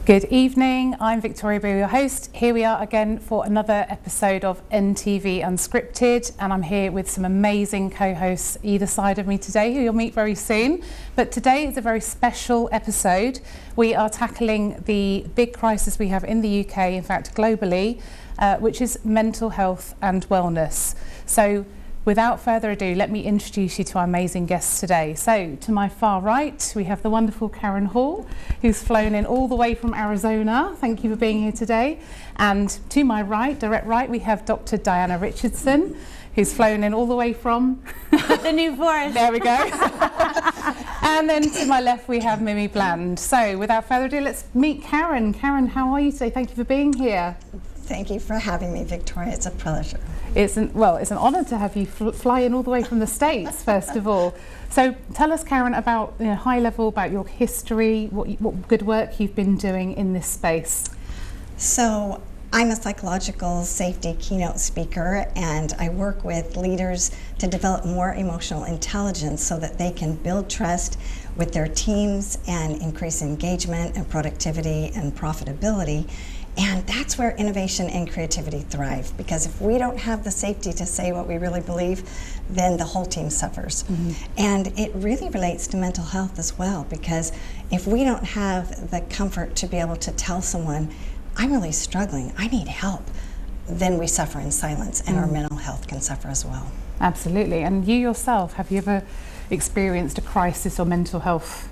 Good evening, I'm Victoria Beale, your host. Here we are again for another episode of NTV Unscripted, and I'm here with some amazing co-hosts either side of me today, who you'll meet very soon. But today is a very special episode. We are tackling the big crisis we have in the UK, in fact globally, which is mental health and wellness. So without further ado, let me introduce you to our amazing guests today. So to my far right, we have the wonderful Karen Hall, who's flown in all the way from Arizona. Thank you for being here today. And to my right, direct right, we have Dr. Diana Richardson, who's flown in all the way from the New Forest. There we go. And then to my left, we have Mimi Bland. So without further ado, let's meet Karen. Karen, how are you today? Thank you for being here. Thank you for having me, Victoria. It's a pleasure. It's an honour to have you fly in all the way from the States, first of all. So tell us, Karen, about high level, about your history, what good work you've been doing in this space. So I'm a psychological safety keynote speaker, and I work with leaders to develop more emotional intelligence so that they can build trust with their teams and increase engagement and productivity and profitability. And that's where innovation and creativity thrive, because if we don't have the safety to say what we really believe, then the whole team suffers. Mm-hmm. And it really relates to mental health as well, because if we don't have the comfort to be able to tell someone, I'm really struggling, I need help, then we suffer in silence, and our mental health can suffer as well. Absolutely. And you yourself, have you ever experienced a crisis or mental health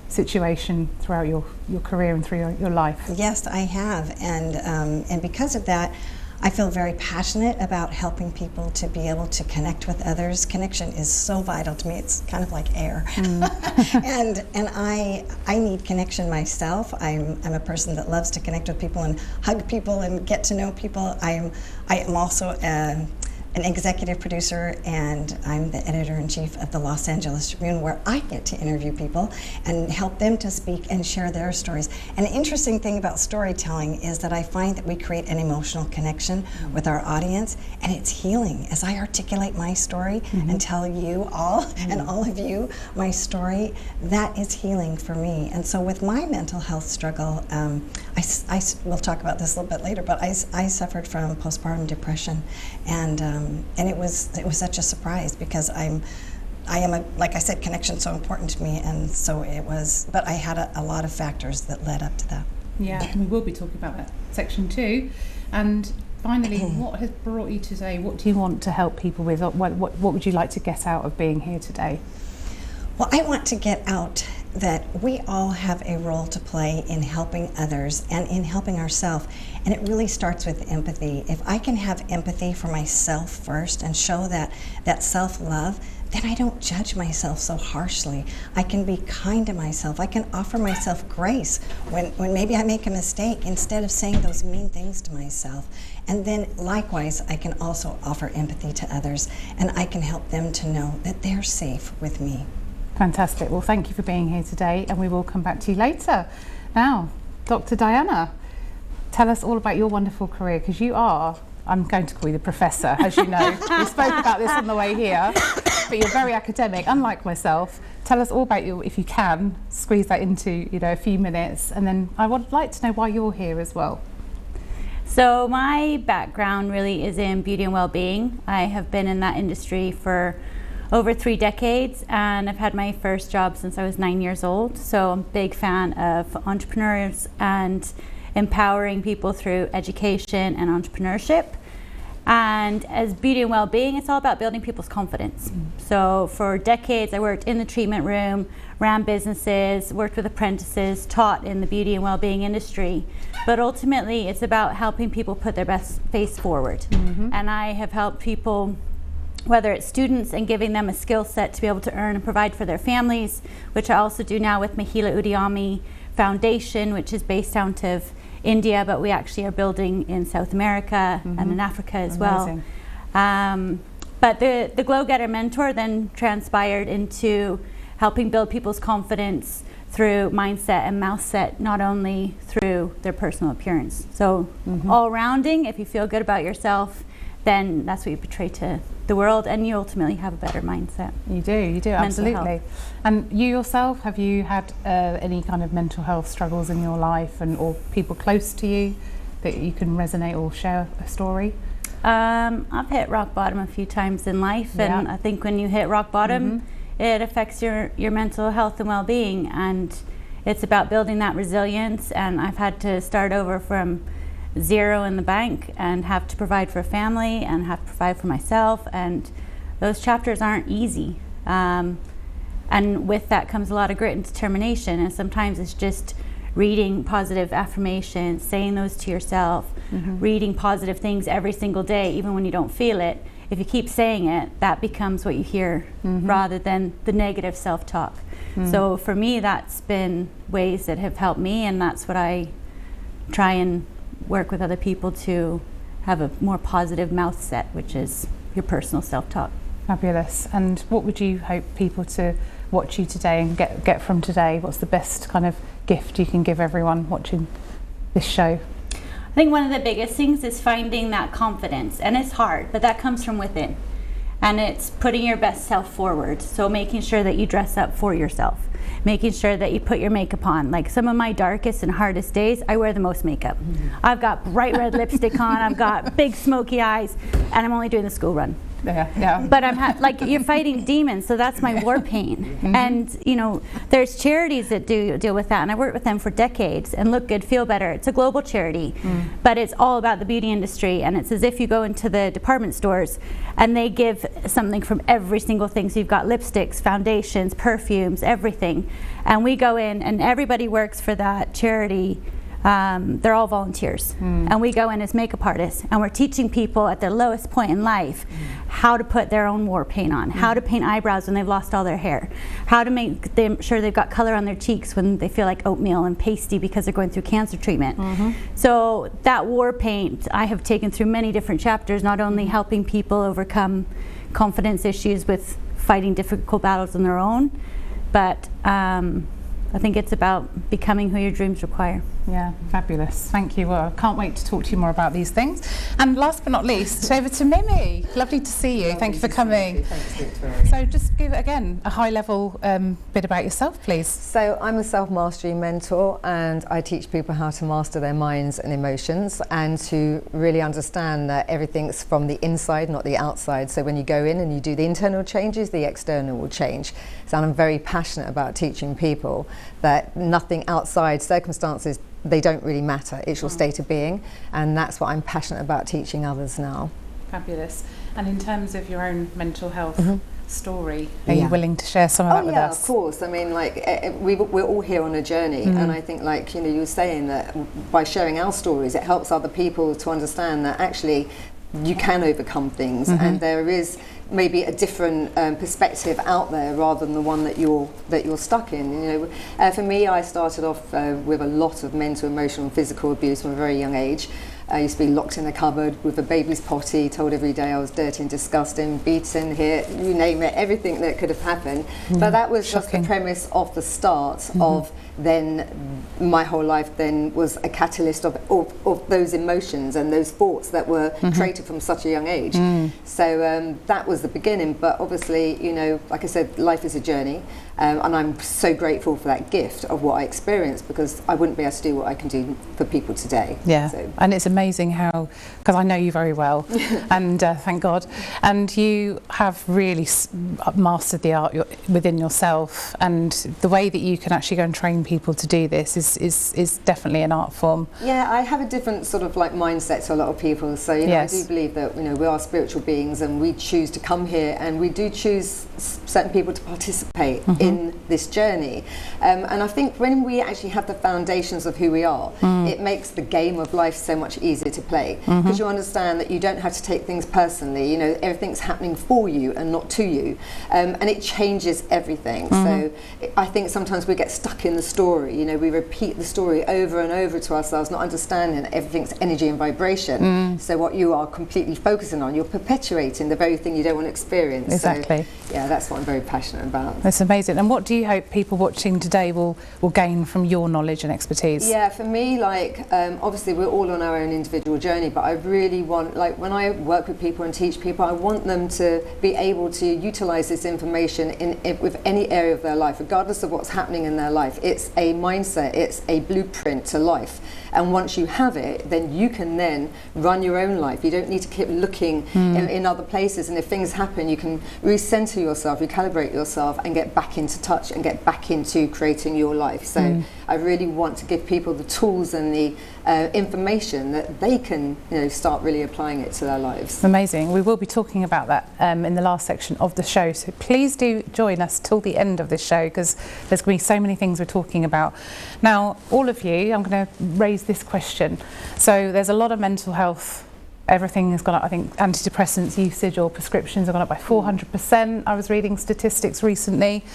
situation throughout your career and through your life? Yes, I have, and because of that, I feel very passionate about helping people to be able to connect with others. Connection is so vital to me. It's kind of like air. and I need connection myself. I'm a person that loves to connect with people and hug people and get to know people. I am also an executive producer, and I'm the editor-in-chief of the Los Angeles Tribune, where I get to interview people and help them to speak and share their stories. And an interesting thing about storytelling is that I find that we create an emotional connection with our audience, and it's healing. As I articulate my story and tell you all, and all of you, my story, that is healing for me. And so with my mental health struggle, we'll talk about this a little bit later, but I suffered from postpartum depression, and it was such a surprise, because like I said, connection so important to me, and so it was. But I had a lot of factors that led up to that. Yeah, and we will be talking about that section too. And finally, what has brought you today? What do you want to help people with? What would you like to get out of being here today? Well, I want to get out that we all have a role to play in helping others and in helping ourselves. And it really starts with empathy. If I can have empathy for myself first and show that self-love, then I don't judge myself so harshly. I can be kind to myself. I can offer myself grace when maybe I make a mistake, instead of saying those mean things to myself. And then likewise, I can also offer empathy to others, and I can help them to know that they're safe with me. Fantastic. Well, thank you for being here today, and we will come back to you later. Now, Dr. Diana, tell us all about your wonderful career, because you are, I'm going to call you the professor, as you know. We spoke about this on the way here, but you're very academic, unlike myself. Tell us all about if you can, squeeze that into a few minutes, and then I would like to know why you're here as well. So my background really is in beauty and well-being. I have been in that industry for over 3 decades, and I've had my first job since I was 9 years old. So I'm a big fan of entrepreneurs and empowering people through education and entrepreneurship. And as beauty and well-being, it's all about building people's confidence. So for decades, I worked in the treatment room, ran businesses, worked with apprentices, taught in the beauty and well-being industry. But ultimately, it's about helping people put their best face forward. And I have helped people, whether it's students and giving them a skill set to be able to earn and provide for their families, which I also do now with Mahila Udiami Foundation, which is based out of India, but we actually are building in South America and in Africa as well. But the Glow Getter Mentor then transpired into helping build people's confidence through mindset and mouth set, not only through their personal appearance. So all rounding, if you feel good about yourself, then that's what you portray to the world, and you ultimately have a better mindset. You do, absolutely. And you yourself, have you had any kind of mental health struggles in your life, and or people close to you that you can resonate or share a story? I've hit rock bottom a few times in life, and I think when you hit rock bottom, it affects your mental health and well-being, and it's about building that resilience. And I've had to start over from zero in the bank and have to provide for a family and have to provide for myself, and those chapters aren't easy, and with that comes a lot of grit and determination, and sometimes it's just reading positive affirmations, saying those to yourself, reading positive things every single day even when you don't feel it. If you keep saying it, that becomes what you hear rather than the negative self-talk. So for me, that's been ways that have helped me, and that's what I try and work with other people to have a more positive mouth set, which is your personal self-talk. Fabulous. And what would you hope people to watch you today and get from today? What's the best kind of gift you can give everyone watching this show? I think one of the biggest things is finding that confidence, and it's hard, but that comes from within, and it's putting your best self forward. So making sure that you dress up for yourself, making sure that you put your makeup on. Like some of my darkest and hardest days, I wear the most makeup. I've got bright red lipstick on, I've got big smoky eyes, and I'm only doing the school run. But I'm like, you're fighting demons, so that's my war pain. And you know, there's charities that do deal with that, and I worked with them for decades. And Look Good, Feel Better, it's a global charity, but it's all about the beauty industry, and it's as if you go into the department stores and they give something from every single thing. So you've got lipsticks, foundations, perfumes, everything, and we go in and everybody works for that charity. They're all volunteers, and we go in as makeup artists, and we're teaching people at their lowest point in life how to put their own war paint on, how to paint eyebrows when they've lost all their hair, how to make them sure they've got color on their cheeks when they feel like oatmeal and pasty because they're going through cancer treatment. So that war paint I have taken through many different chapters, not only helping people overcome confidence issues with fighting difficult battles on their own, but I think it's about becoming who your dreams require. Yeah, fabulous. Thank you. Well, I can't wait to talk to you more about these things. And last but not least, over to Mimi. Lovely to see you. Thank you for coming. Thanks, Victoria. So just give, again, a high-level bit about yourself, please. So I'm a self-mastery mentor, and I teach people how to master their minds and emotions, and to really understand that everything's from the inside, not the outside. So when you go in and you do the internal changes, the external will change. So I'm very passionate about teaching people that nothing outside circumstances, they don't really matter. It's your state of being, and that's what I'm passionate about teaching others now. Fabulous. And in terms of your own mental health story, are you willing to share some of that with us? Of course. I mean, like, we're all here on a journey, and I think, like, you know, you were saying that by sharing our stories, it helps other people to understand that actually you can overcome things, and there is maybe a different perspective out there rather than the one that you're stuck in. You know, for me, I started off with a lot of mental, emotional, and physical abuse from a very young age. I used to be locked in a cupboard with a baby's potty, told every day I was dirty and disgusting, beaten, hit, you name it, everything that could have happened. But that was just the premise of the start of then my whole life then was a catalyst of those emotions and those thoughts that were created from such a young age. So that was the beginning, but obviously, you know, like I said, life is a journey, and I'm so grateful for that gift of what I experienced, because I wouldn't be able to do what I can do for people today. Yeah, so. And it's amazing how, because I know you very well, and thank God, and you have really mastered the art within yourself, and the way that you can actually go and train people to do this is definitely an art form. Yeah, I have a different sort of like mindset to a lot of people, so you know, I do believe that, you know, we are spiritual beings, and we choose to come here, and we do choose certain people to participate in this journey, and I think when we actually have the foundations of who we are, it makes the game of life so much easier to play, because you understand that you don't have to take things personally. You know, everything's happening for you and not to you, and it changes everything. So I think sometimes we get stuck in the story. You know, we repeat the story over and over to ourselves, not understanding that everything's energy and vibration. So what you are completely focusing on, you're perpetuating the very thing you don't want to experience. Exactly. So, yeah, that's what I'm very passionate about. That's amazing. And what do you hope people watching today will gain from your knowledge and expertise? Yeah, for me, like, obviously we're all on our own individual journey, but I really want, like, when I work with people and teach people, I want them to be able to utilize this information with any area of their life, regardless of what's happening in their life. It's a mindset, it's a blueprint to life. And once you have it, then you can then run your own life. You don't need to keep looking in other places. And if things happen, you can recenter yourself, recalibrate yourself, and get back into touch and get back into creating your life. So I really want to give people the tools and the information that they can, you know, start really applying it to their lives. Amazing. We will be talking about that in the last section of the show. So please do join us till the end of this show, because there's going to be so many things we're talking about. Now, all of you, I'm going to raise this question. So there's a lot of mental health. Everything has gone up. I think antidepressants usage or prescriptions have gone up by 400%. I was reading statistics recently.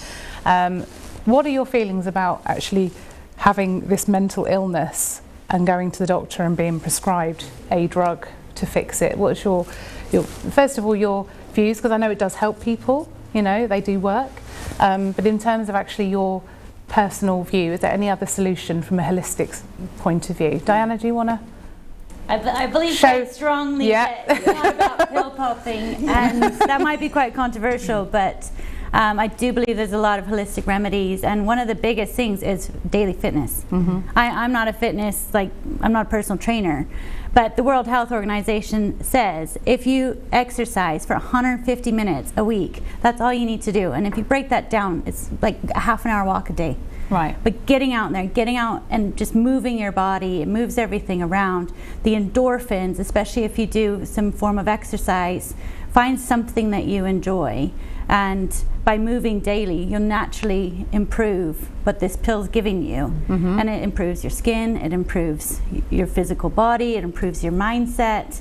What are your feelings about actually having this mental illness and going to the doctor and being prescribed a drug to fix it? What's your first of all, your views? Because I know it does help people, you know, they do work. But in terms of actually your personal view, is there any other solution from a holistic point of view? Diana, do you want to? I believe quite strongly that it's not about pill popping, and that might be quite controversial, but I do believe there's a lot of holistic remedies, and one of the biggest things is daily fitness. I'm not a I'm not a personal trainer, but the World Health Organization says if you exercise for 150 minutes a week, that's all you need to do. And if you break that down, it's like a half an hour walk a day. Right. But getting out there, getting out and just moving your body, it moves everything around. The endorphins, especially if you do some form of exercise, find something that you enjoy. And by moving daily, you'll naturally improve what this pill's giving you. And it improves your skin, it improves your physical body, it improves your mindset.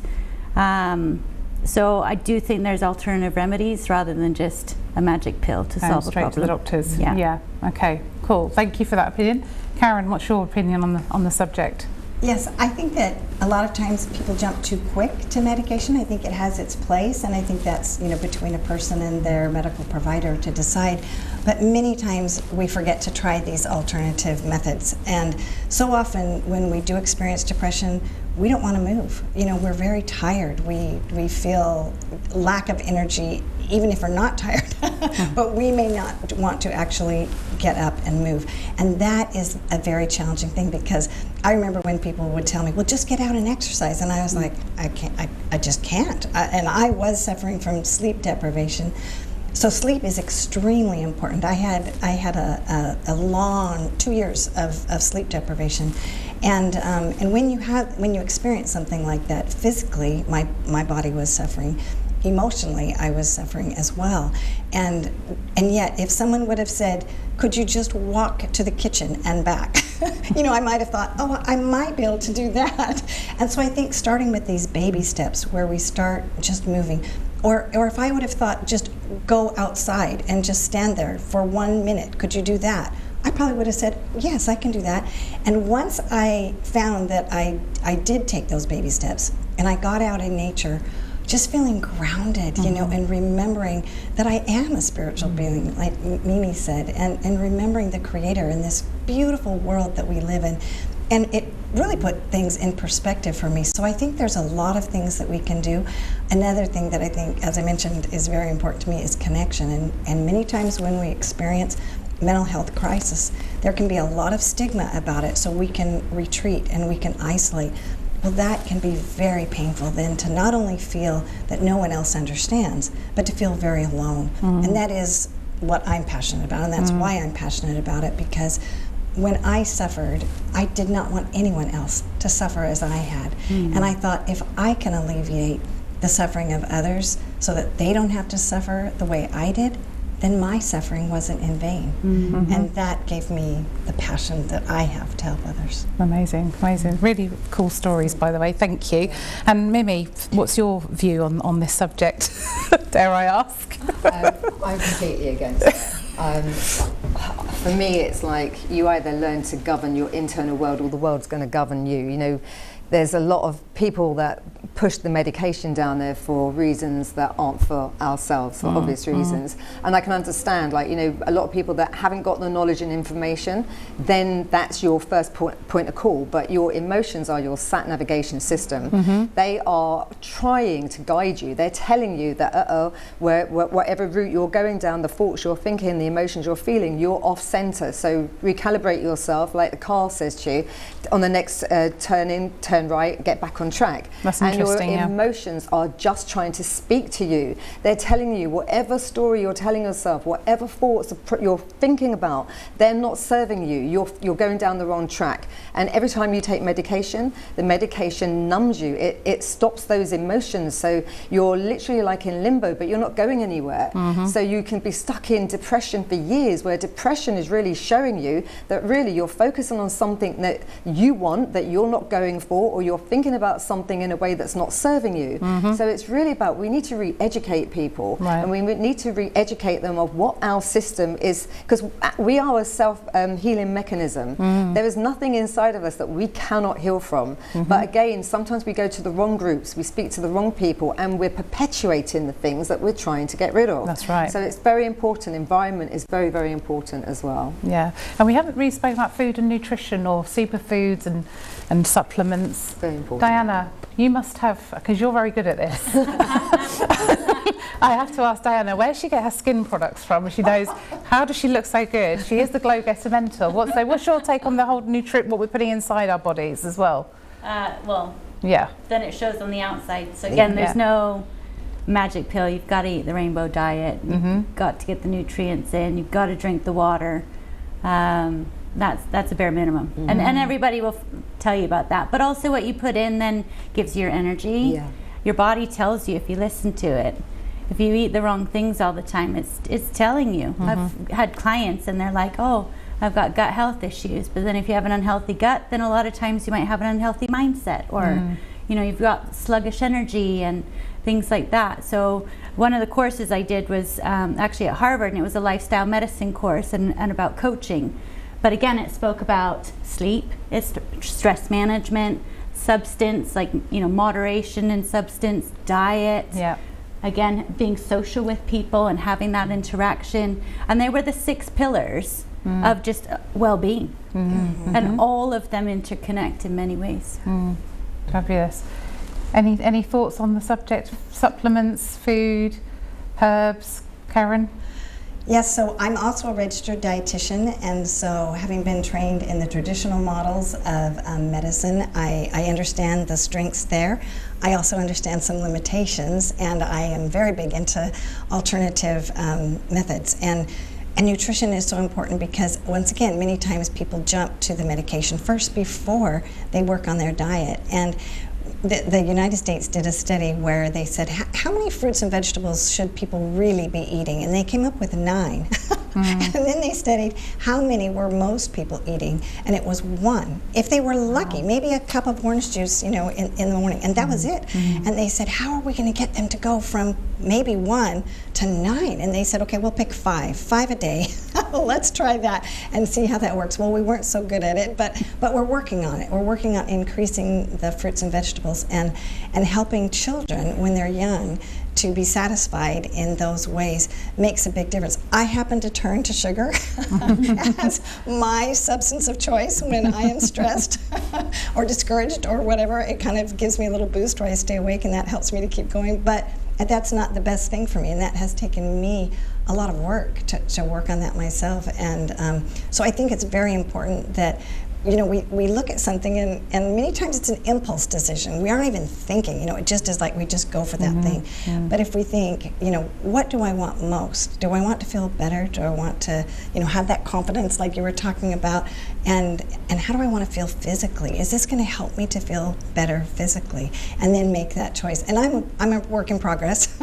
So I do think there's alternative remedies rather than just a magic pill to solve a problem. Straight to the doctors. Yeah. Okay, cool. Thank you for that opinion. Karen, what's your opinion on the subject? Yes, I think that a lot of times people jump too quick to medication. I think it has its place, and I think that's, you know, between a person and their medical provider to decide. But many times we forget to try these alternative methods. And so often when we do experience depression, we don't want to move. You know, we're very tired. We feel lack of energy, even if we're not tired. But we may not want to actually get up and move. And that is a very challenging thing, because I remember when people would tell me, well, just get out and exercise. And I was like, I just can't. And I was suffering from sleep deprivation. So sleep is extremely important. I had a long 2 years of sleep deprivation, and when you experience something like that, physically my body was suffering. Emotionally, I was suffering as well. And yet, if someone would have said, could you just walk to the kitchen and back? You know, I might have thought, oh, I might be able to do that. And so I think starting with these baby steps where we start just moving, or if I would have thought, just go outside and just stand there for 1 minute, could you do that? I probably would have said, yes, I can do that. And once I found that I did take those baby steps and I got out in nature, just feeling grounded, you know, and remembering that I am a spiritual being, like Mimi said, and remembering the Creator in this beautiful world that we live in. And it really put things in perspective for me. So I think there's a lot of things that we can do. Another thing that I think, as I mentioned, is very important to me is connection. And many times when we experience mental health crisis, there can be a lot of stigma about it. So we can retreat and we can isolate. Well, that can be very painful then, to not only feel that no one else understands, but to feel very alone. And that is what I'm passionate about, and that's why I'm passionate about it, because when I suffered, I did not want anyone else to suffer as I had. And I thought, if I can alleviate the suffering of others so that they don't have to suffer the way I did, then my suffering wasn't in vain. And that gave me the passion that I have to help others. Amazing, amazing. Really cool stories, by the way. Thank you. And Mimi, what's your view on this subject? Dare I ask? I'm completely against it. For me, it's like you either learn to govern your internal world or the world's going to govern you. You know, there's a lot of people that push the medication down there for reasons that aren't for ourselves, for obvious reasons. And I can understand, like, you know, a lot of people that haven't got the knowledge and information, then that's your first point of call. But your emotions are your sat navigation system. They are trying to guide you. They're telling you that, whatever route you're going down, the thoughts you're thinking, the emotions you're feeling, you're off center. So recalibrate yourself, like the car says to you, on the next turn in, turn right, get back on track. That's and your interesting, emotions are just trying to speak to you. They're telling you whatever story you're telling yourself, whatever thoughts you're thinking about, they're not serving you. You're going down the wrong track. And every time you take medication, the medication numbs you. It stops those emotions. So you're literally like in limbo, but you're not going anywhere. So you can be stuck in depression for years, where depression is really showing you that really you're focusing on something that you want, that you're not going for, or you're thinking about something in a way that's not serving you. So it's really about, we need to re-educate people, and we need to re-educate them of what our system is, because we are a self-healing mechanism. There is nothing inside of us that we cannot heal from. But again, sometimes we go to the wrong groups, we speak to the wrong people, and we're perpetuating the things that we're trying to get rid of. That's right. So it's very important. Environment is very, very important as well. Yeah, and we haven't really spoken about food and nutrition or superfoods and supplements. Very important. Diana, you must have, because you're very good at this. I have to ask Diana, where does she get her skin products from? She knows, how does she look so good? She is the glow-getter mentor. What's your take on the whole what we're putting inside our bodies as well? Well, yeah. Then it shows on the outside. So again, there's no magic pill. You've got to eat the rainbow diet. You've got to get the nutrients in. You've got to drink the water. That's a bare minimum. And everybody will tell you about that. But also what you put in then gives you your energy. Yeah. Your body tells you if you listen to it. If you eat the wrong things all the time, it's telling you. I've had clients and they're like, oh, I've got gut health issues. But then if you have an unhealthy gut, then a lot of times you might have an unhealthy mindset, or you know, you've got sluggish energy and things like that. So one of the courses I did was actually at Harvard, and it was a lifestyle medicine course and about coaching. But again, it spoke about sleep, it's stress management, substance, like, you know, moderation in substance, diet. Yeah. Again, being social with people and having that interaction. And they were the 6 pillars of just well-being. And all of them interconnect in many ways. Fabulous. Any thoughts on the subject? Supplements, food, herbs, Karen? Yes, so I'm also a registered dietitian, and so having been trained in the traditional models of medicine, I understand the strengths there. I also understand some limitations, and I am very big into alternative methods. And nutrition is so important because, once again, many times people jump to the medication first before they work on their diet. And the United States did a study where they said, how many fruits and vegetables should people really be eating? And they came up with 9. And then they studied how many were most people eating, and it was 1. If they were lucky, maybe a cup of orange juice, you know, in the morning, and that was it. And they said, how are we going to get them to go from maybe 1 to 9? And they said, okay, we'll pick 5 a day. Let's try that and see how that works. Well, we weren't so good at it, but we're working on it. We're working on increasing the fruits and vegetables and helping children when they're young to be satisfied in those ways makes a big difference. I happen to turn to sugar as my substance of choice when I am stressed or discouraged or whatever. It kind of gives me a little boost where I stay awake, and that helps me to keep going. But that's not the best thing for me, and that has taken me a lot of work to work on that myself. And so I think it's very important that, you know, we look at something and many times it's an impulse decision. We aren't even thinking, you know, it just is like we just go for that thing. But if we think, you know, what do I want most? Do I want to feel better? Do I want to, you know, have that confidence like you were talking about? And how do I want to feel physically? Is this going to help me to feel better physically? And then make that choice. And I'm a work in progress.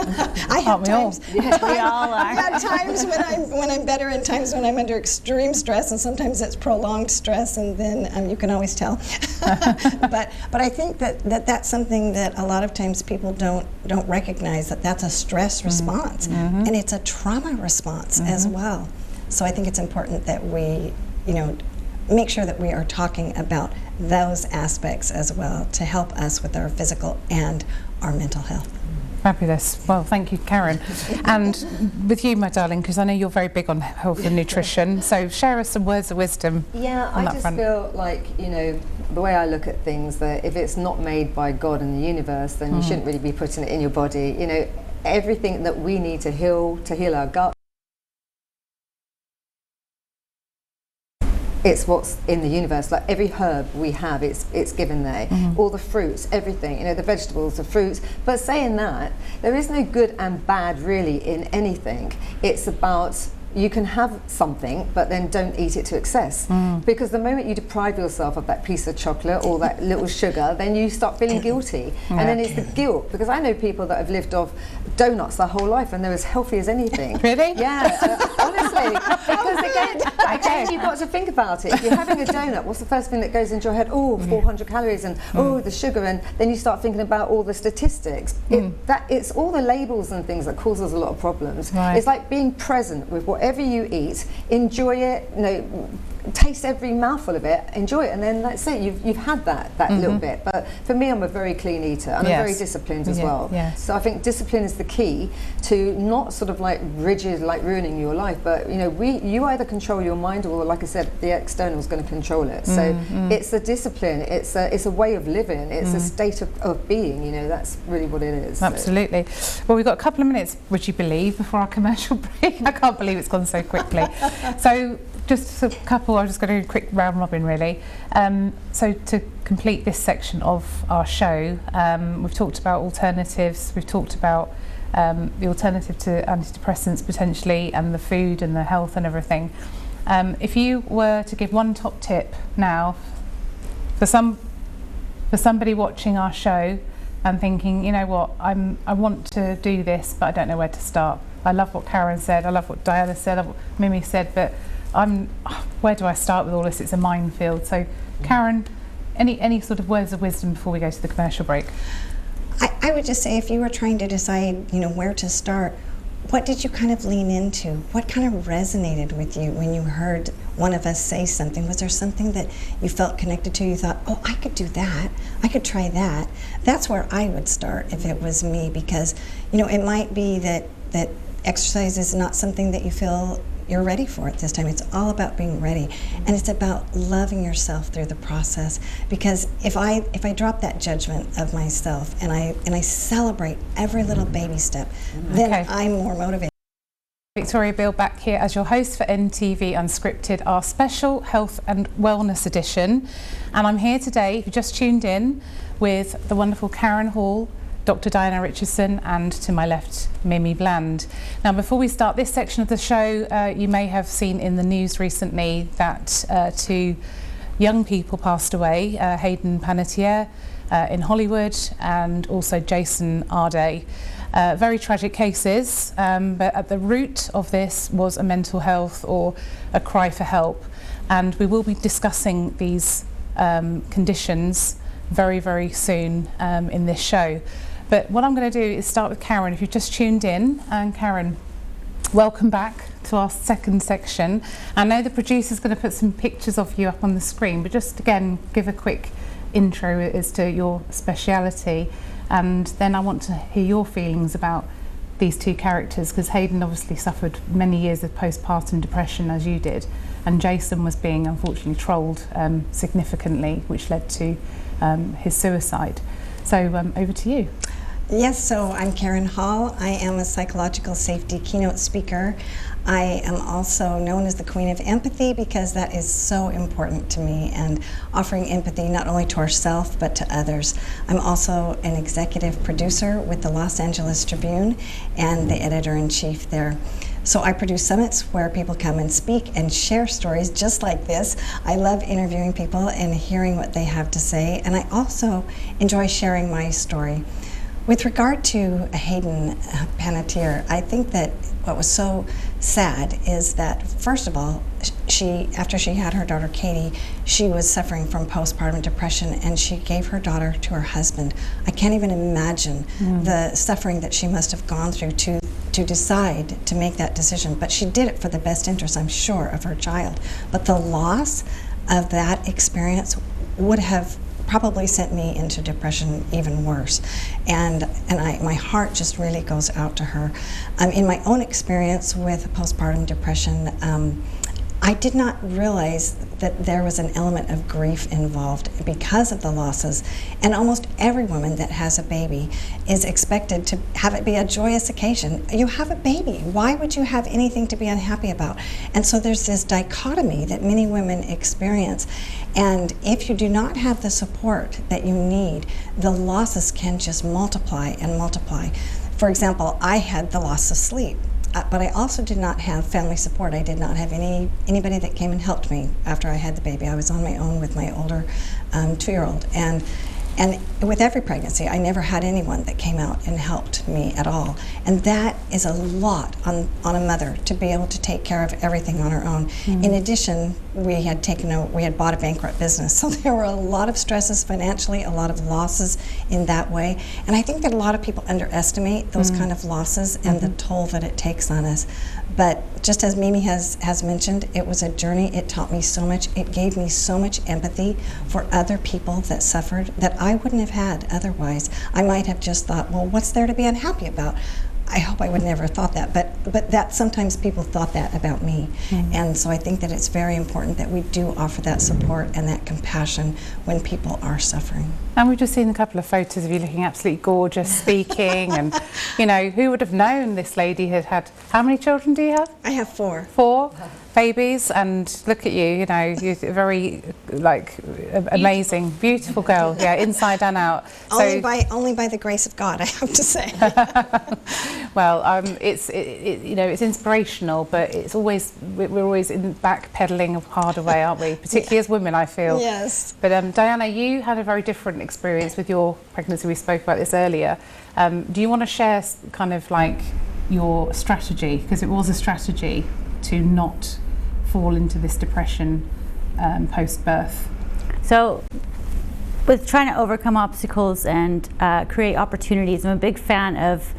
I have times. Yes, we all are. I have times when I'm better and times when I'm under extreme stress, and sometimes it's prolonged stress, and then you can always tell. but I think that's something that a lot of times people don't recognize, that that's a stress response, and it's a trauma response as well. So I think it's important that we, make sure that we are talking about those aspects as well to help us with our physical and our mental health. Fabulous. Well, thank you, Karen. And with you, my darling, because I know you're very big on health and nutrition, so share us some words of wisdom. Yeah, on I that just front. feel like, the way I look at things, that if it's not made by God and the universe, then you shouldn't really be putting it in your body. Everything that we need to heal our gut, it's what's in the universe. Like every herb we have, it's given there. All the fruits, everything, the vegetables, the fruits. But saying that, there is no good and bad really in anything. It's about, you can have something, but then don't eat it to excess. Because the moment you deprive yourself of that piece of chocolate or that little sugar, then you start feeling guilty. And then it's the guilt, because I know people that have lived off donuts their whole life and they're as healthy as anything. Really? Yeah, honestly. Because again, you've got to think about it. If you're having a donut, what's the first thing that goes into your head? Oh, 400 calories and the sugar, and then you start thinking about all the statistics. It's all the labels and things that causes a lot of problems. Right. It's like being present with whatever you eat, enjoy it, taste every mouthful of it, enjoy it, and then that's it. You've had that little bit. But for me, I'm a very clean eater, and I'm very disciplined as well. Yes. So I think discipline is the key to not sort of like rigid, like ruining your life. But you either control your mind, or like I said, the external is going to control it. So it's a discipline. It's a way of living. It's a state of being. That's really what it is. Absolutely. Well, we've got a couple of minutes, would you believe, before our commercial break. I can't believe it's gone so quickly. So just a couple, I'm just going to do a quick round robin really. So to complete this section of our show, we've talked about alternatives, we've talked about the alternative to antidepressants potentially, and the food and the health and everything. If you were to give one top tip now for somebody watching our show and thinking, you know what, I want to do this, but I don't know where to start. I love what Karen said, I love what Diana said, I love what Mimi said, but where do I start with all this? It's a minefield. So, Karen, any sort of words of wisdom before we go to the commercial break? I would just say, if you were trying to decide, where to start, what did you kind of lean into? What kind of resonated with you when you heard one of us say something? Was there something that you felt connected to? You thought, oh, I could do that. I could try that. That's where I would start if it was me, because, it might be that exercise is not something that you feel you're ready for it this time. It's all about being ready, and it's about loving yourself through the process. Because if I drop that judgment of myself and I celebrate every little baby step, then I'm more motivated. Victoria Beale back here as your host for NTV Unscripted, our special health and wellness edition, and I'm here today, if you just tuned in, with the wonderful Karen Hall, Dr. Diana Richardson, and to my left, Mimi Bland. Now, before we start this section of the show, you may have seen in the news recently that two young people passed away, Hayden Panettiere in Hollywood, and also Jason Arde. Very tragic cases, but at the root of this was a mental health or a cry for help. And we will be discussing these conditions very, very soon in this show. But what I'm going to do is start with Karen, if you've just tuned in. And Karen, welcome back to our second section. I know the producer's going to put some pictures of you up on the screen, but just again, give a quick intro as to your speciality. And then I want to hear your feelings about these two characters, because Hayden obviously suffered many years of postpartum depression, as you did, and Jason was being unfortunately trolled significantly, which led to his suicide. So over to you. Yes, so I'm Karen Hall. I am a psychological safety keynote speaker. I am also known as the Queen of Empathy, because that is so important to me, and offering empathy not only to ourselves but to others. I'm also an executive producer with the Los Angeles Tribune and the editor-in-chief there. So I produce summits where people come and speak and share stories just like this. I love interviewing people and hearing what they have to say, and I also enjoy sharing my story. With regard to Hayden Panettiere, I think that what was so sad is that, first of all, after she had her daughter Katie, she was suffering from postpartum depression, and she gave her daughter to her husband. I can't even imagine the suffering that she must have gone through to to decide to make that decision, but she did it for the best interest, I'm sure, of her child. But the loss of that experience would have probably sent me into depression even worse. And my heart just really goes out to her. In my own experience with postpartum depression, I did not realize that there was an element of grief involved because of the losses. And almost every woman that has a baby is expected to have it be a joyous occasion. You have a baby. Why would you have anything to be unhappy about? And so there's this dichotomy that many women experience. And if you do not have the support that you need, the losses can just multiply and multiply. For example, I had the loss of sleep. But I also did not have family support. I did not have anybody that came and helped me after I had the baby. I was on my own with my older 2-year-old. And with every pregnancy, I never had anyone that came out and helped me at all. And that is a lot on a mother to be able to take care of everything on her own. In addition, we had bought a bankrupt business, so there were a lot of stresses financially, a lot of losses in that way. And I think that a lot of people underestimate those kind of losses and the toll that it takes on us. But just as Mimi has mentioned, it was a journey. It taught me so much. It gave me so much empathy for other people that suffered that I wouldn't have had otherwise. I might have just thought, well, what's there to be unhappy about? I hope I would never have thought that, but that sometimes people thought that about me. And so I think that it's very important that we do offer that support and that compassion when people are suffering. And we've just seen a couple of photos of you looking absolutely gorgeous, speaking, and you know, who would have known this lady had how many children do you have? I have 4. 4 babies, and look at you know, you're very amazing, beautiful girl, yeah, inside and out. Only by the grace of God, I have to say. Well, it's inspirational, but it's always we're always backpedaling a harder way, aren't we? Particularly as women, I feel. Yes. But Diana, you had a very different experience with your pregnancy. We spoke about this earlier. Do you want to share kind of like your strategy, because it was a strategy to not fall into this depression post-birth? So with trying to overcome obstacles and create opportunities, I'm a big fan of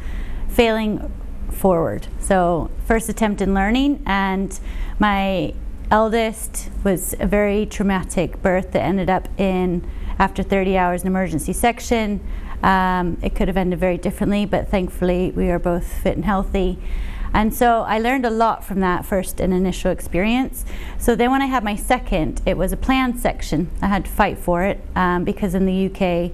failing forward. So first attempt in learning, and my eldest was a very traumatic birth that ended up in, after 30 hours, an emergency section. It could have ended very differently, but thankfully we are both fit and healthy. And so I learned a lot from that first and initial experience. So then when I had my second, it was a planned section. I had to fight for it because in the UK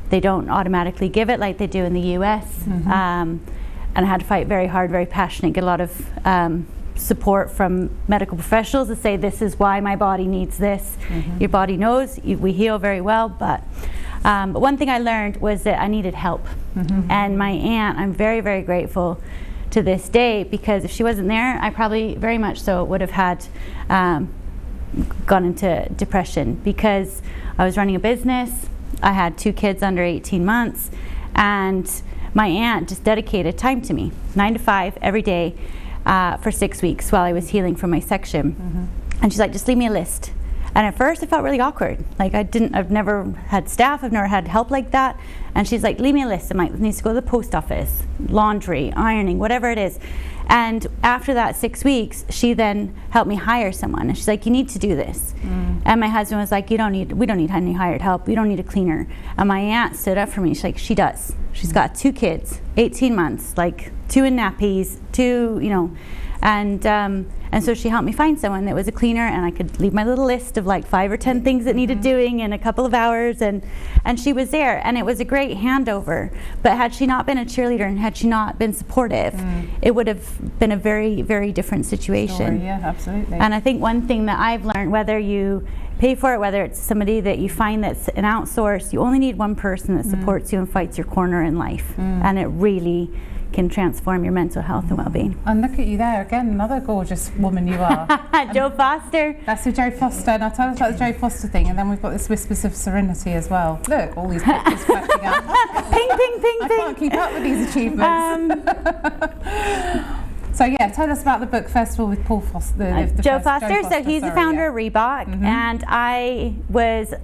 they don't automatically give it like they do in the US. And I had to fight very hard, very passionate, get a lot of support from medical professionals to say, this is why my body needs this. Your body knows, we heal very well, but one thing I learned was that I needed help. And my aunt, I'm very, very grateful to this day, because if she wasn't there, I probably very much so would have had gone into depression, because I was running a business, I had 2 kids under 18 months, and my aunt just dedicated time to me, 9 to 5 every day for 6 weeks while I was healing from my section. And she's like, just leave me a list. And at first it felt really awkward. Like I've never had staff, I've never had help like that. And she's like, leave me a list. I might need to go to the post office, laundry, ironing, whatever it is. And after that 6 weeks, she then helped me hire someone. And she's like, you need to do this. And my husband was like, we don't need any hired help. We don't need a cleaner. And my aunt stood up for me. She's like, she does. She's got 2 kids, 18 months, like 2 in nappies, 2, you know. And so she helped me find someone that was a cleaner, and I could leave my little list of like 5 or 10 things that needed doing in a couple of hours, and she was there, and it was a great handover. But had she not been a cheerleader and had she not been supportive, it would have been a very, very different situation. Sure, yeah, absolutely. And I think one thing that I've learned, whether you pay for it, whether it's somebody that you find that's an outsource, you only need one person that supports you and fights your corner in life, and it really can transform your mental health and well-being. And look at you there again, another gorgeous woman you are. Joe Foster. That's the Joe Foster. Now tell us about the Joe Foster thing, and then we've got this Whispers of Serenity as well. Look, all these pictures flashing up. Ping, ping, ping, I ping. can't keep up with these achievements. So yeah, tell us about the book first of all with Paul Foster. Joe Foster. So he's the founder of Reebok, and I was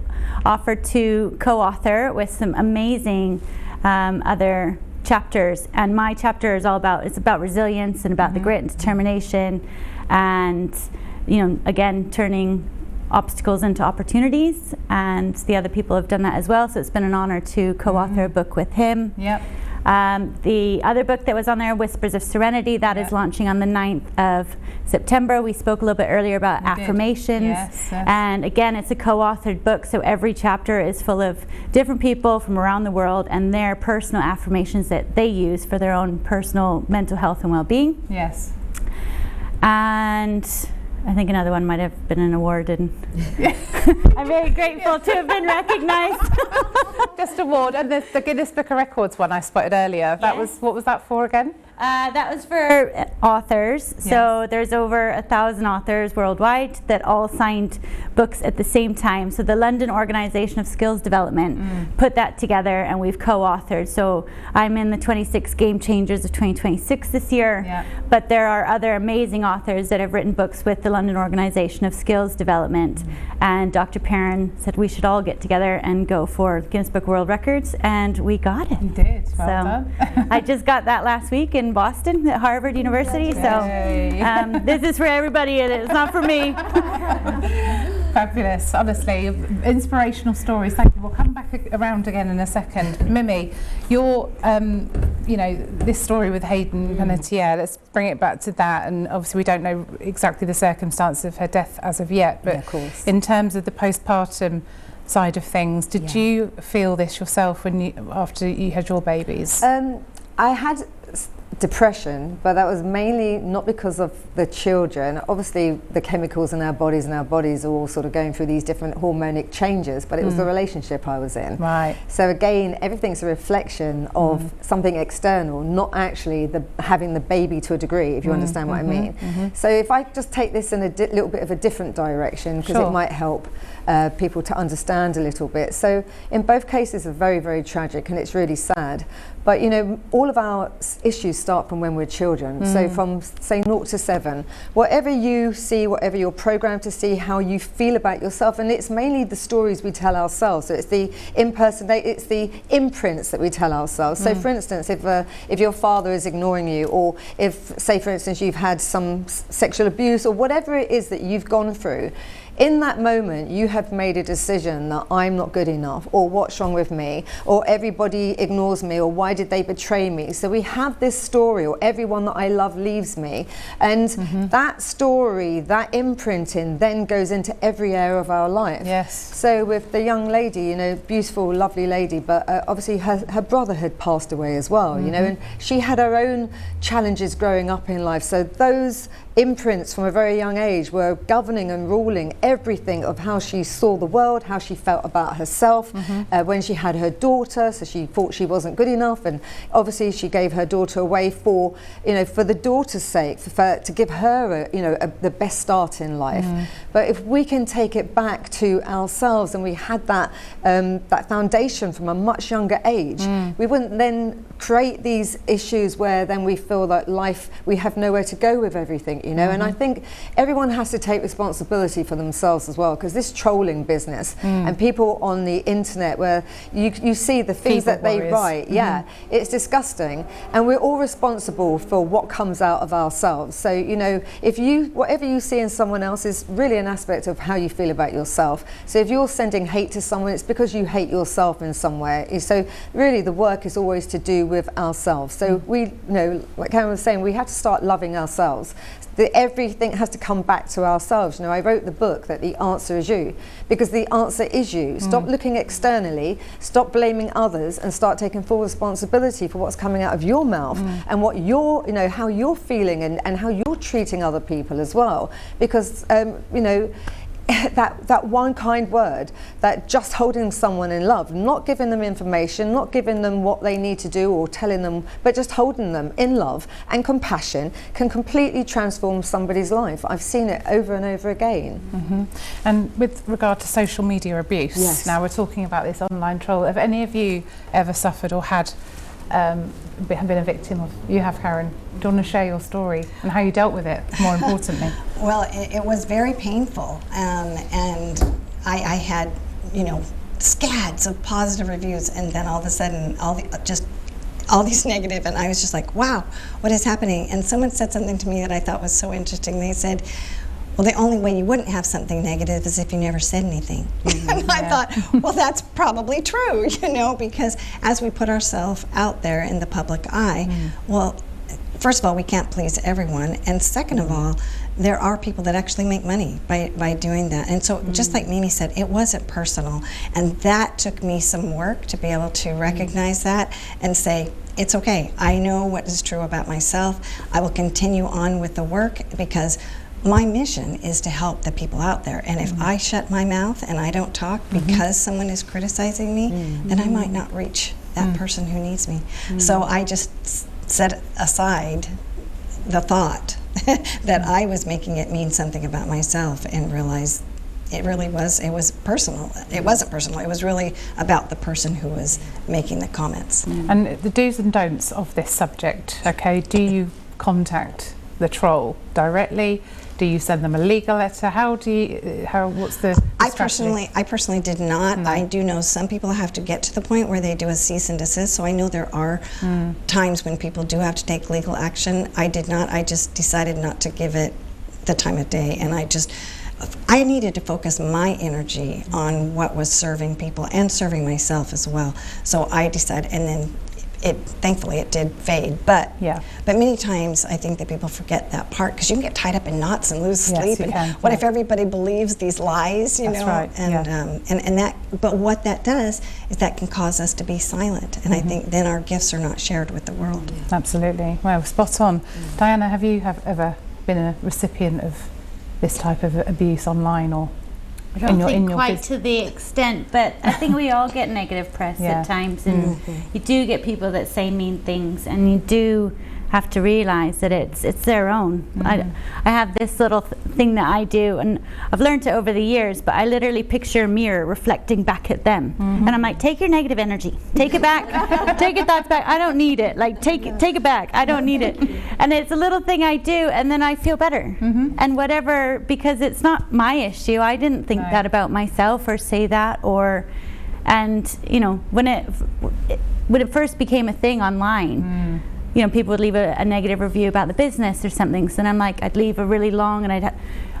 offered to co-author with some amazing other chapters, and my chapter is all about, it's about resilience and about the grit and determination, and again, turning obstacles into opportunities, and the other people have done that as well, so it's been an honor to co-author a book with him. Yep. The other book that was on there, Whispers of Serenity, that is launching on the 9th of September. We spoke a little bit earlier about affirmations. Yes. And again, it's a co-authored book, so every chapter is full of different people from around the world and their personal affirmations that they use for their own personal mental health and well-being. Yes. And I think another one might have been an award, and I'm very grateful to have been recognized. Just award, and the Guinness Book of Records one I spotted earlier. That was, what was that for again? That was for authors. So there's over 1,000 authors worldwide that all signed books at the same time. So the London Organization of Skills Development put that together, and we've co-authored. So I'm in the 26 Game Changers of 2026 this year, but there are other amazing authors that have written books with the London Organization of Skills Development, and Dr. Perrin said we should all get together and go for Guinness Book of World Records, and we got it. You did, well done. I just got that last week in Boston at Harvard University, so this is for everybody, and it's not for me. Fabulous, honestly, inspirational stories. Thank you. We'll come back around again in a second. Mimi, your, this story with Hayden Panettiere, let's bring it back to that. And obviously, we don't know exactly the circumstances of her death as of yet, but of course. In terms of the postpartum side of things, did you feel this yourself after you had your babies? I had depression, but that was mainly not because of the children. Obviously the chemicals in our bodies are all sort of going through these different hormonic changes, but it was the relationship I was in. Right. So again, everything's a reflection of something external, not actually having the baby to a degree, if you understand what I mean. So if I just take this in a little bit of a different direction, because it might help people to understand a little bit. So in both cases are very, very tragic, and it's really sad. But all of our issues start from when we're children. So from say 0 to 7, whatever you see, whatever you're programmed to see, how you feel about yourself, and it's mainly the stories we tell ourselves. So it's the it's the imprints that we tell ourselves. So for instance, if your father is ignoring you, or if, say for instance, you've had some sexual abuse, or whatever it is that you've gone through, in that moment, you have made a decision that I'm not good enough, or what's wrong with me, or everybody ignores me, or why did they betray me? So we have this story, or everyone that I love leaves me. And that story, that imprinting then goes into every area of our life. Yes. So with the young lady, beautiful, lovely lady, but obviously her brother had passed away as well, and she had her own challenges growing up in life. So those imprints from a very young age were governing and ruling everything of how she saw the world, how she felt about herself. When she had her daughter, so she thought she wasn't good enough, and obviously she gave her daughter away for the daughter's sake, to give her the best start in life. But if we can take it back to ourselves, and we had that that foundation from a much younger age, we wouldn't then create these issues where then we feel that life, we have nowhere to go with everything. And I think everyone has to take responsibility for themselves as well, because this trolling business and people on the internet, where you see the things People that they warriors. write, it's disgusting, and we're all responsible for what comes out of ourselves. So if whatever you see in someone else is really an aspect of how you feel about yourself. So if you're sending hate to someone, it's because you hate yourself in some way. So really the work is always to do with ourselves. So we like Karen was saying, we have to start loving ourselves. Everything has to come back to ourselves. I wrote the book that the answer is you, because the answer is you. Stop looking externally, stop blaming others, and start taking full responsibility for what's coming out of your mouth and what you're, how you're feeling and how you're treating other people as well. Because that one kind word, that just holding someone in love, not giving them information, not giving them what they need to do or telling them, but just holding them in love and compassion, can completely transform somebody's life. I've seen it over and over again. And with regard to social media abuse, now we're talking about this online troll. Have any of you ever suffered or had been a victim of? You have, Karen. Do you want to share your story and how you dealt with it, more importantly? Well, it was very painful, and I had, scads of positive reviews, and then all of a sudden, all these negative, and I was just like, wow, what is happening? And someone said something to me that I thought was so interesting. They said, well, the only way you wouldn't have something negative is if you never said anything. And I thought, well, that's probably true, you know, because as we put ourselves out there in the public eye, well, first of all, we can't please everyone, and second of all, there are people that actually make money by doing that. And so just like Mimi said, it wasn't personal, and that took me some work to be able to recognize that and say, it's okay, I know what is true about myself. I will continue on with the work because my mission is to help the people out there. And if I shut my mouth and I don't talk because someone is criticizing me, then I might not reach that person who needs me. So I just set aside the thought that I was making it mean something about myself and realized it was personal. It wasn't personal, it was really about the person who was making the comments. And the do's and don'ts of this subject, okay, do you contact the troll directly? Do you send them a legal letter? What's the strategy? I personally did not. I do know some people have to get to the point where they do a cease and desist, so I know there are times when people do have to take legal action. I did not. I just decided not to give it the time of day, and I needed to focus my energy on what was serving people and serving myself as well. So I decided, and then thankfully it did fade, but many times I think that people forget that part, because you can get tied up in knots and lose sleep. And what if everybody believes these lies? You know, right. And that. But what that does is that can cause us to be silent, and I think then our gifts are not shared with the world. Absolutely. Well, spot on. Diana, have you ever been a recipient of this type of abuse online, or? I don't think quite to the extent, but I think we all get negative press at times, and you do get people that say mean things, and you do have to realize that it's their own. I have this little thing that I do, and I've learned it over the years, but I literally picture a mirror reflecting back at them, and I'm like, take your negative energy, take it back, take your thoughts back, I don't need it, like take it back, I don't need it. And it's a little thing I do, and then I feel better. And whatever, because it's not my issue, I didn't think that about myself or say that, and you know, when it first became a thing online, you know, people would leave a negative review about the business or something, so then I'm like, I'd leave a really long, and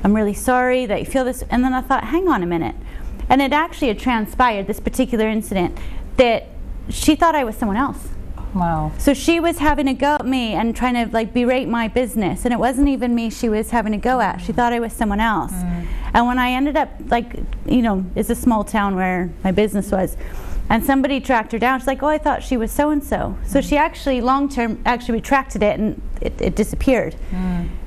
I'm really sorry that you feel this, and then I thought, hang on a minute, and it actually had transpired, this particular incident, that she thought I was someone else. Wow. So she was having a go at me and trying to like berate my business, and it wasn't even me she was having a go at, she thought I was someone else. And when I ended up, like, you know, it's a small town where my business was, and somebody tracked her down. She's like, oh, I thought she was so-and-so. So she actually, long-term, actually retracted it, and it disappeared.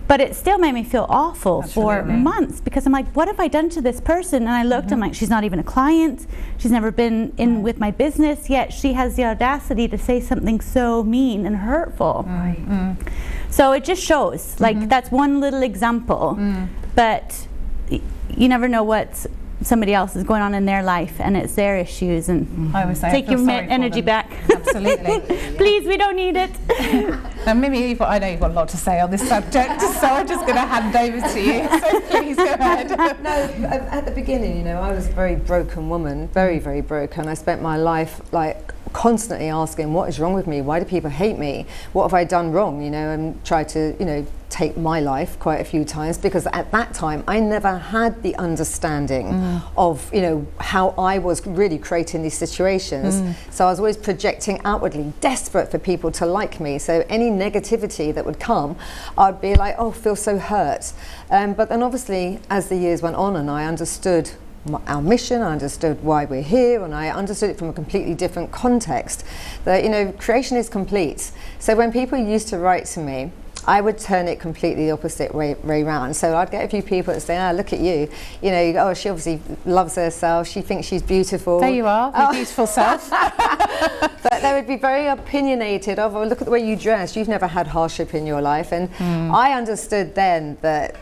But it still made me feel awful for months, because I'm like, what have I done to this person? And I looked, I'm like, she's not even a client. She's never been in with my business, yet she has the audacity to say something so mean and hurtful. So it just shows, like, that's one little example. But you never know what somebody else is going on in their life, and it's their issues, and I always say, take your energy back. Absolutely. Please, we don't need it. And Mimi, I know you've got a lot to say on this subject, so I'm just going to hand over to you. So please go ahead. No, at the beginning, you know, I was a very broken woman, very, very broken. I spent my life like constantly asking, what is wrong with me? Why do people hate me? What have I done wrong? You know, and tried to, you know, take my life quite a few times, because at that time I never had the understanding of, you know, how I was really creating these situations. So I was always projecting outwardly, desperate for people to like me. So any negativity that would come, I'd be like, oh, feel so hurt. But then obviously as the years went on and I understood our mission, I understood why we're here, and I understood it from a completely different context, that, you know, creation is complete. So when people used to write to me, I would turn it completely the opposite way round. So I'd get a few people that say, ah, look at you, you know, oh, she obviously loves herself, she thinks she's beautiful. There you are, your beautiful self. But they would be very opinionated of, oh, look at the way you dress, you've never had hardship in your life. And I understood then that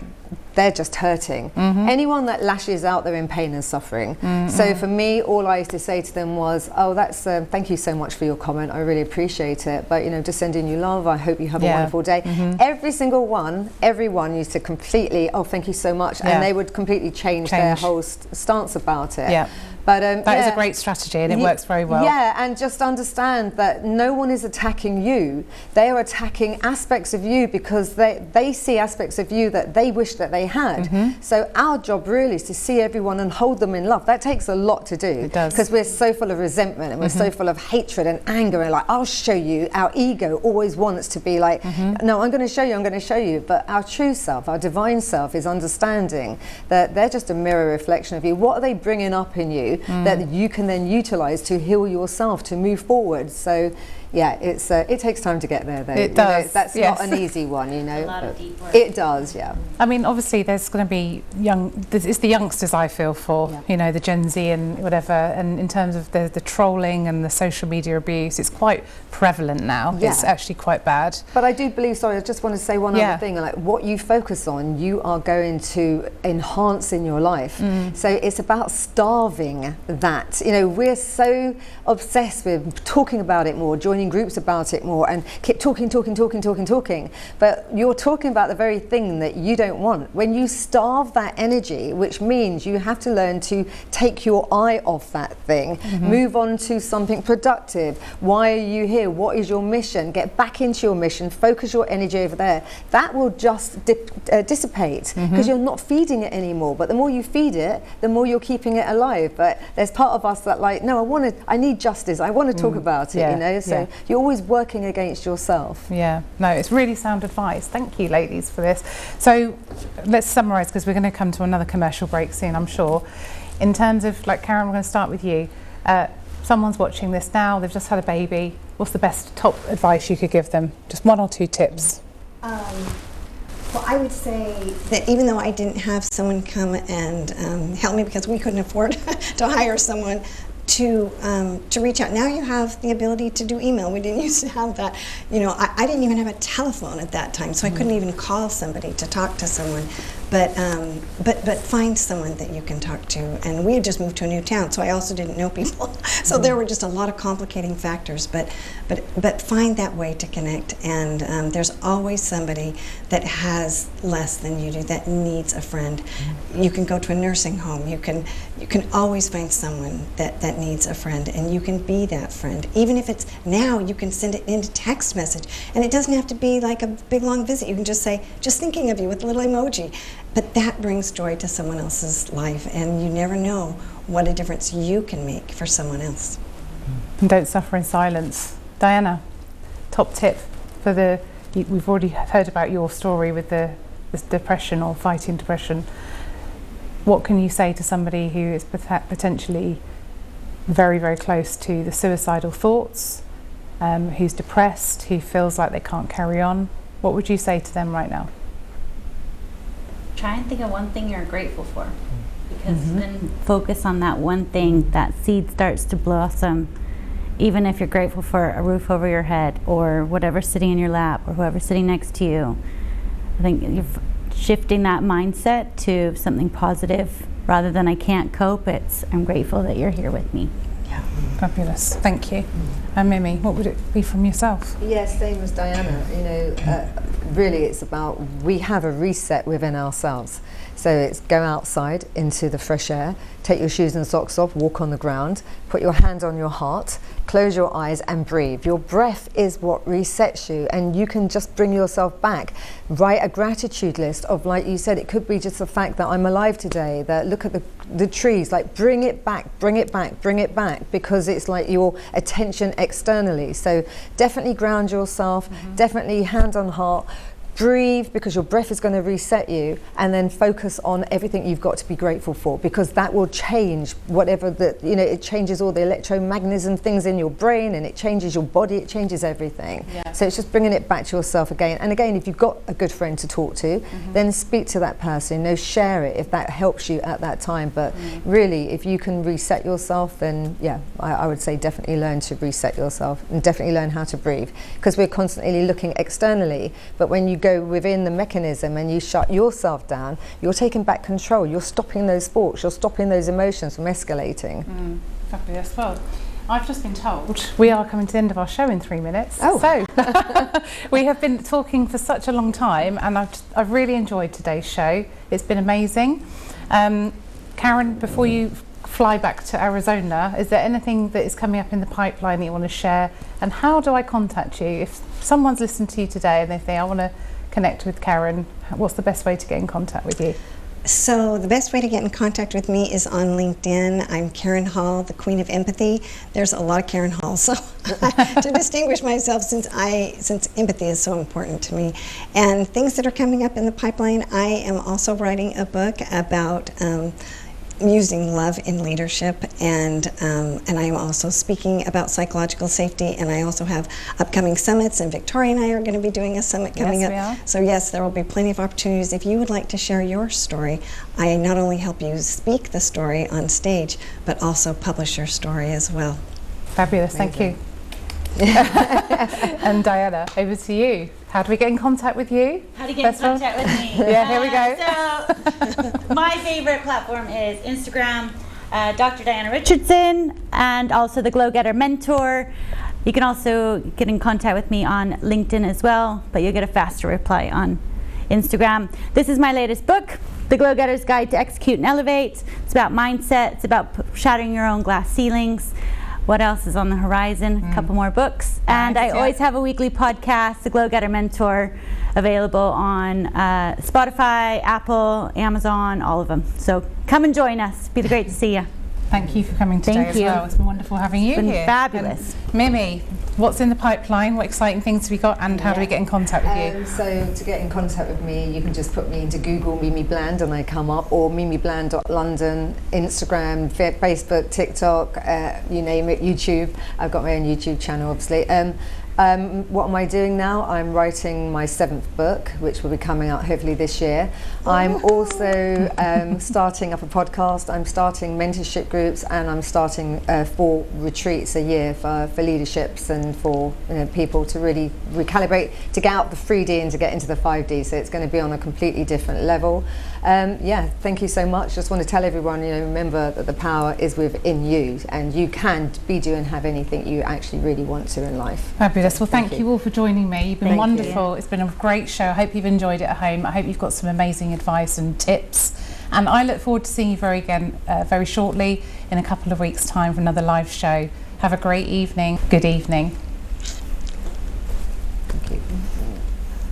they're just hurting. Anyone that lashes out, they're in pain and suffering. So for me, all I used to say to them was, oh, that's thank you so much for your comment, I really appreciate it, but, you know, just sending you love, I hope you have a wonderful day. Every single one, everyone used to completely, oh, thank you so much, and they would completely change their whole stance about it. But that is a great strategy, and it works very well. Yeah, and just understand that no one is attacking you. They are attacking aspects of you because they see aspects of you that they wish that they had. So our job really is to see everyone and hold them in love. That takes a lot to do. It does. Because we're so full of resentment and we're so full of hatred and anger and like, I'll show you. Our ego always wants to be like, no, I'm going to show you, I'm going to show you. But our true self, our divine self is understanding that they're just a mirror reflection of you. What are they bringing up in you that you can then utilize to heal yourself, to move forward? So yeah, it takes time to get there though. It does. That's not an easy one, you know. A lot of deep work. It does, yeah. I mean, obviously there's going to be it's the youngsters I feel for, you know, the Gen Z and whatever, and in terms of the trolling and the social media abuse, it's quite prevalent now. It's actually quite bad. But I do believe, sorry, I just want to say one other thing, like what you focus on, you are going to enhance in your life. So it's about starving that. You know, we're so obsessed with talking about it more, joining groups about it more, and keep talking. But you're talking about the very thing that you don't want. When you starve that energy, which means you have to learn to take your eye off that thing, move on to something productive. Why are you here? What is your mission? Get back into your mission, focus your energy over there. That will just dissipate because you're not feeding it anymore. But the more you feed it, the more you're keeping it alive. But there's part of us that like, no, I need justice. I want to talk about it, you know. So you're always working against yourself. Yeah, no, it's really sound advice. Thank you, ladies, for this. So let's summarise, because we're going to come to another commercial break soon, I'm sure. In terms of, like, Karen, we're going to start with you. Someone's watching this now, they've just had a baby. What's the best top advice you could give them? Just 1 or 2 tips. Well, I would say that even though I didn't have someone come and help me because we couldn't afford to hire someone to reach out. Now you have the ability to do email. We didn't used to have that. You know, I didn't even have a telephone at that time, so I couldn't even call somebody to talk to someone. But find someone that you can talk to. And we had just moved to a new town, so I also didn't know people. So there were just a lot of complicating factors. But find that way to connect. And there's always somebody that has less than you do that needs a friend. You can go to a nursing home. You can always find someone that needs a friend, and you can be that friend. Even if it's now, you can send it in a text message, and it doesn't have to be like a big long visit. You can just say, just thinking of you with a little emoji. But that brings joy to someone else's life, and you never know what a difference you can make for someone else. And don't suffer in silence. Diana, top tip for we've already heard about your story with this depression or fighting depression. What can you say to somebody who is potentially very, very close to the suicidal thoughts, who's depressed, who feels like they can't carry on? What would you say to them right now? Try and think of one thing you're grateful for, because then focus on that one thing. That seed starts to blossom. Even if you're grateful for a roof over your head, or whatever's sitting in your lap, or whoever's sitting next to you, I think you're shifting that mindset to something positive rather than I can't cope. It's I'm grateful that you're here with me. Yeah, fabulous. Thank you. And Mimi, what would it be from yourself? Yes, same as Diana. You know, really, it's about we have a reset within ourselves. So it's go outside into the fresh air, take your shoes and socks off, walk on the ground, put your hand on your heart, close your eyes and breathe. Your breath is what resets you, and you can just bring yourself back. Write a gratitude list of, like you said, it could be just the fact that I'm alive today, that look at the trees, like bring it back, because it's like your attention externally. So definitely ground yourself, definitely hand on heart. Breathe, because your breath is going to reset you, and then focus on everything you've got to be grateful for, because that will change whatever it changes all the electromagnetism things in your brain, and it changes your body, it changes everything. So it's just bringing it back to yourself again. And again, if you've got a good friend to talk to, then speak to that person, share it if that helps you at that time. But really, if you can reset yourself, then yeah, I would say definitely learn to reset yourself, and definitely learn how to breathe, because we're constantly looking externally, but when you go within the mechanism and you shut yourself down, you're taking back control, you're stopping those thoughts, you're stopping those emotions from escalating. Fabulous. Well, I've just been told we are coming to the end of our show in 3 minutes. Oh. So we have been talking for such a long time, and I've really enjoyed today's show. It's been amazing. Karen, before you fly back to Arizona, is there anything that is coming up in the pipeline that you want to share? And how do I contact you? If someone's listened to you today and they think, I want to connect with Karen, what's the best way to get in contact with you? So the best way to get in contact with me is on LinkedIn. I'm Karen Hall, the Queen of Empathy. There's a lot of Karen Halls, so to distinguish myself, since empathy is so important to me. And things that are coming up in the pipeline, I am also writing a book about using love in leadership, and I am also speaking about psychological safety, and I also have upcoming summits, and Victoria and I are going to be doing a summit coming up. Yes, we are. So yes, there will be plenty of opportunities. If you would like to share your story, I not only help you speak the story on stage, but also publish your story as well. Fabulous, thank you. And Diana, over to you. How do we get in contact with you? How to get in contact with me? Yeah, here we go. So, my favorite platform is Instagram, Dr. Diana Richardson, and also the Glow Getter Mentor. You can also get in contact with me on LinkedIn as well, but you'll get a faster reply on Instagram. This is my latest book, The Glow Getter's Guide to Execute and Elevate. It's about mindset. It's about shattering your own glass ceilings. What else is on the horizon? A couple more books. And I always have a weekly podcast, The Glow Getter Mentor, available on Spotify, Apple, Amazon, all of them. So come and join us. Be great to see you. Thank you for coming today as well. It's been wonderful having you It's been here. fabulous. And Mimi, what's in the pipeline? What exciting things have we got, and how do we get in contact with you? So to get in contact with me, you can just put me into Google Mimi Bland and I come up, or mimibland.london, Instagram, Facebook, TikTok, you name it, YouTube. I've got my own YouTube channel, obviously. What am I doing now? I'm writing my 7th book, which will be coming out hopefully this year. I'm also starting up a podcast. I'm starting mentorship groups, and I'm starting 4 retreats a year for leaderships and for people to really recalibrate, to get out the 3D and to get into the 5D. So it's going to be on a completely different level. Yeah, thank you so much. Just want to tell everyone, remember that the power is within you, and you can be, do and have anything you actually really want to in life. Fabulous. Well, thank you all for joining me. You've been Thank wonderful. It's been a great show. I hope you've enjoyed it at home. I hope you've got some amazing advice and tips. And I look forward to seeing you very shortly, in a couple of weeks' time, for another live show. Have a great evening. Good evening.